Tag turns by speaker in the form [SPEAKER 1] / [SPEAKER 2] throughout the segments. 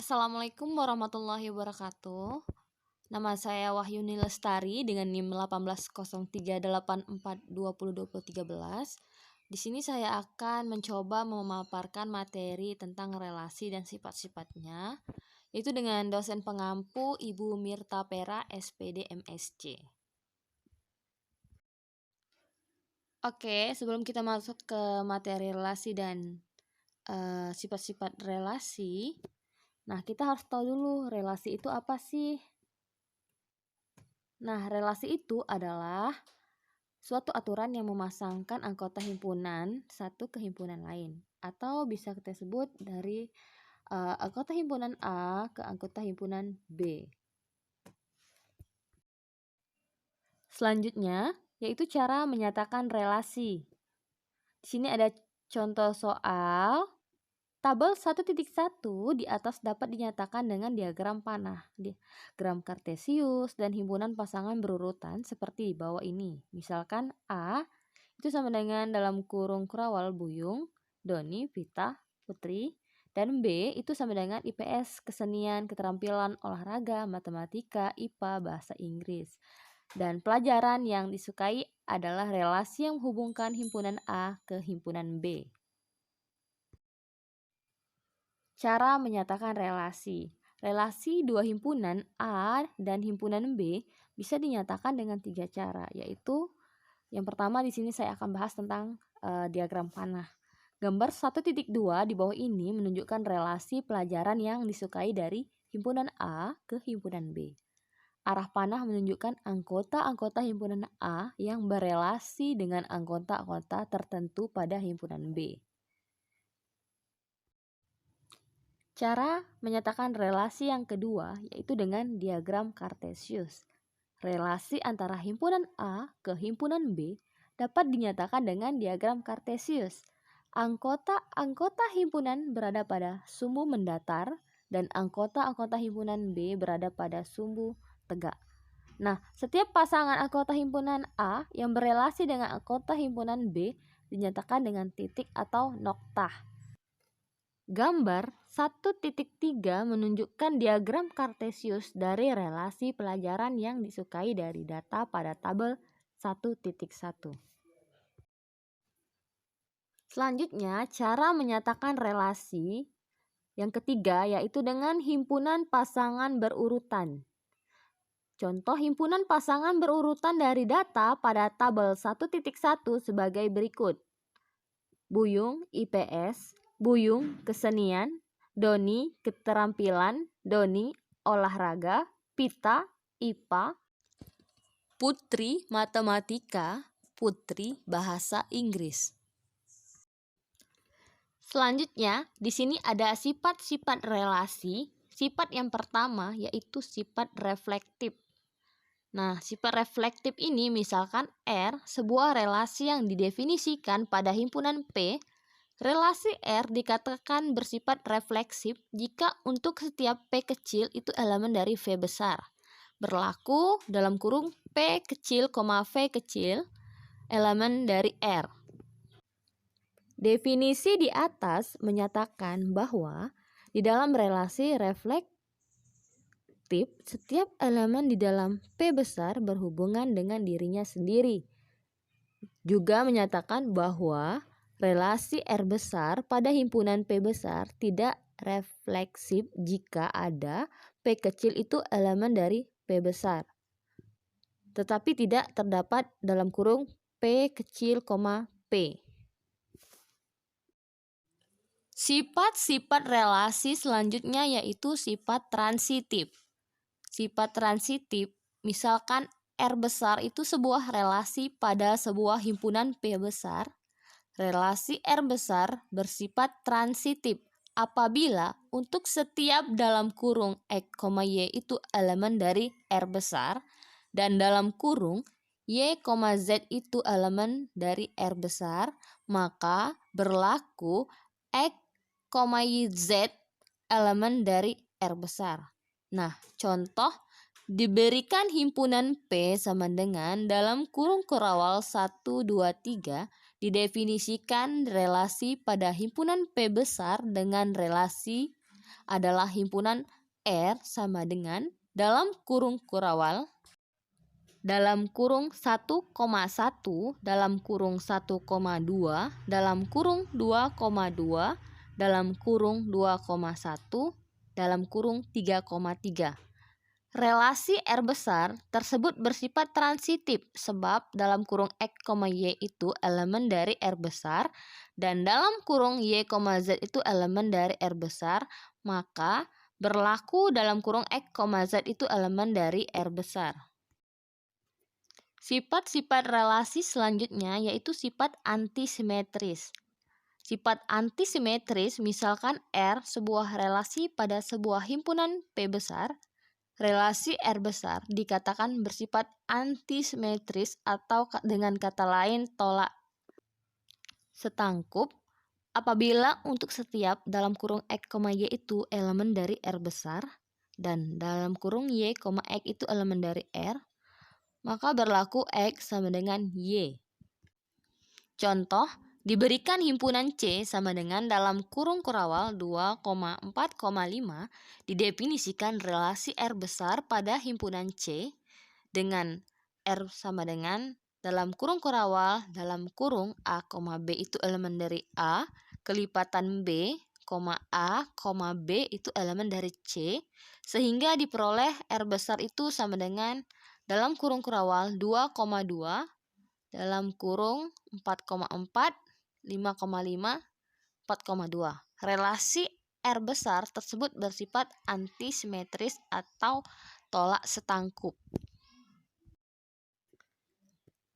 [SPEAKER 1] Assalamualaikum warahmatullahi wabarakatuh. Nama saya Wahyuni Lestari dengan NIM 180384202013. Di sini saya akan mencoba memaparkan materi tentang relasi dan sifat-sifatnya, yaitu dengan dosen pengampu Ibu Mirta Pera, SPD MSc. Oke, sebelum kita masuk ke materi relasi dan sifat-sifat relasi, nah, kita harus tahu dulu relasi itu apa sih? Nah, relasi itu adalah suatu aturan yang memasangkan anggota himpunan satu ke himpunan lain, atau bisa kita sebut dari anggota himpunan A ke anggota himpunan B. Selanjutnya, yaitu cara menyatakan relasi. Di sini ada contoh soal. Tabel 1.1 di atas dapat dinyatakan dengan diagram panah, diagram kartesius, dan himpunan pasangan berurutan seperti di bawah ini. Misalkan A itu sama dengan dalam kurung kurawal Buyung, Doni, Vita, Putri, dan B itu sama dengan IPS, kesenian, keterampilan, olahraga, matematika, IPA, bahasa Inggris. Dan pelajaran yang disukai adalah relasi yang menghubungkan himpunan A ke himpunan B. Cara menyatakan relasi. Relasi dua himpunan A dan himpunan B bisa dinyatakan dengan 3 cara, yaitu yang pertama di sini saya akan bahas tentang diagram panah. Gambar 1.2 di bawah ini menunjukkan relasi pelajaran yang disukai dari himpunan A ke himpunan B. Arah panah menunjukkan anggota-anggota himpunan A yang berelasi dengan anggota-anggota tertentu pada himpunan B. Cara menyatakan relasi yang kedua yaitu dengan diagram kartesius. Relasi antara himpunan A ke himpunan B dapat dinyatakan dengan diagram kartesius. Anggota-anggota himpunan berada pada sumbu mendatar dan anggota-anggota himpunan B berada pada sumbu tegak. Nah, setiap pasangan anggota himpunan A yang berelasi dengan anggota himpunan B dinyatakan dengan titik atau noktah. Gambar 1.3 menunjukkan diagram kartesius dari relasi pelajaran yang disukai dari data pada tabel 1.1. Selanjutnya, cara menyatakan relasi yang ketiga yaitu dengan himpunan pasangan berurutan. Contoh himpunan pasangan berurutan dari data pada tabel 1.1 sebagai berikut. Buyung IPS, Buyung kesenian, Doni keterampilan, Doni olahraga, Pita IPA, Putri matematika, Putri bahasa Inggris. Selanjutnya, di sini ada sifat-sifat relasi. Sifat yang pertama yaitu sifat reflektif. Nah, sifat reflektif ini misalkan R, sebuah relasi yang didefinisikan pada himpunan P. Relasi R dikatakan bersifat refleksif jika untuk setiap P kecil itu elemen dari V besar. Berlaku dalam kurung P kecil, V kecil, elemen dari R. Definisi di atas menyatakan bahwa di dalam relasi reflektif, setiap elemen di dalam P besar berhubungan dengan dirinya sendiri. Juga menyatakan bahwa relasi R besar pada himpunan P besar tidak refleksif jika ada P kecil itu elemen dari P besar, tetapi tidak terdapat dalam kurung P kecil, P. Sifat-sifat relasi selanjutnya yaitu sifat transitif. Sifat transitif, misalkan R besar itu sebuah relasi pada sebuah himpunan P besar. Relasi R besar bersifat transitif apabila untuk setiap dalam kurung X, Y itu elemen dari R besar dan dalam kurung Y, Z itu elemen dari R besar, maka berlaku X, Y, Z elemen dari R besar. Nah, contoh diberikan himpunan P sama dengan dalam kurung kurawal 1, 2, 3 didefinisikan relasi pada himpunan P besar dengan relasi adalah himpunan R sama dengan dalam kurung kurawal dalam kurung 1,1 dalam kurung 1,2 dalam kurung 2,2 dalam kurung 2,1 dalam kurung 3,3. Relasi R besar tersebut bersifat transitif sebab dalam kurung X, Y itu elemen dari R besar dan dalam kurung Y, Z itu elemen dari R besar, maka berlaku dalam kurung X, Z itu elemen dari R besar. Sifat-sifat relasi selanjutnya yaitu sifat antisimetris. Sifat antisimetris misalkan R sebuah relasi pada sebuah himpunan P besar, relasi R besar dikatakan bersifat antisimetris atau dengan kata lain tolak setangkup apabila untuk setiap dalam kurung X, Y itu elemen dari R besar dan dalam kurung Y, X itu elemen dari R, maka berlaku X sama dengan Y. Contoh, diberikan himpunan C sama dengan dalam kurung kurawal 2,4,5 didefinisikan relasi R besar pada himpunan C dengan R sama dengan dalam kurung kurawal dalam kurung A, B itu elemen dari A, kelipatan B, A, B itu elemen dari C, sehingga diperoleh R besar itu sama dengan dalam kurung kurawal 2,2 dalam kurung 4,4, 5,5, 4,2. Relasi R besar tersebut bersifat antisimetris atau tolak setangkup.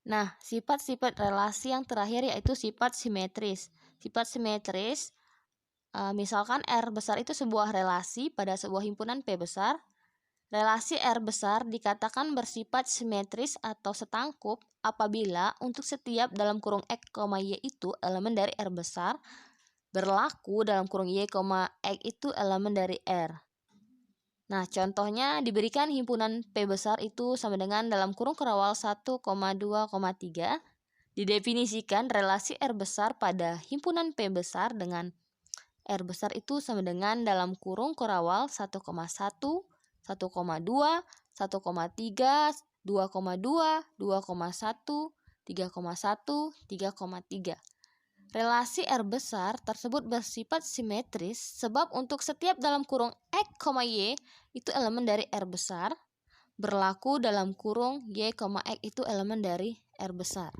[SPEAKER 1] Nah, sifat-sifat relasi yang terakhir yaitu sifat simetris. Sifat simetris, misalkan R besar itu sebuah relasi pada sebuah himpunan P besar. Relasi R besar dikatakan bersifat simetris atau setangkup apabila untuk setiap dalam kurung X, Y itu elemen dari R besar, berlaku dalam kurung Y, X itu elemen dari R. Nah, contohnya diberikan himpunan P besar itu sama dengan dalam kurung kurawal 1,2,3, didefinisikan relasi R besar pada himpunan P besar dengan R besar itu sama dengan dalam kurung kurawal 1,1, 1,2, 1,3, 2,2, 2,1, 3,1, 3,3. Relasi R besar tersebut bersifat simetris sebab untuk setiap dalam kurung X, Y itu elemen dari R besar, berlaku dalam kurung Y, X itu elemen dari R besar.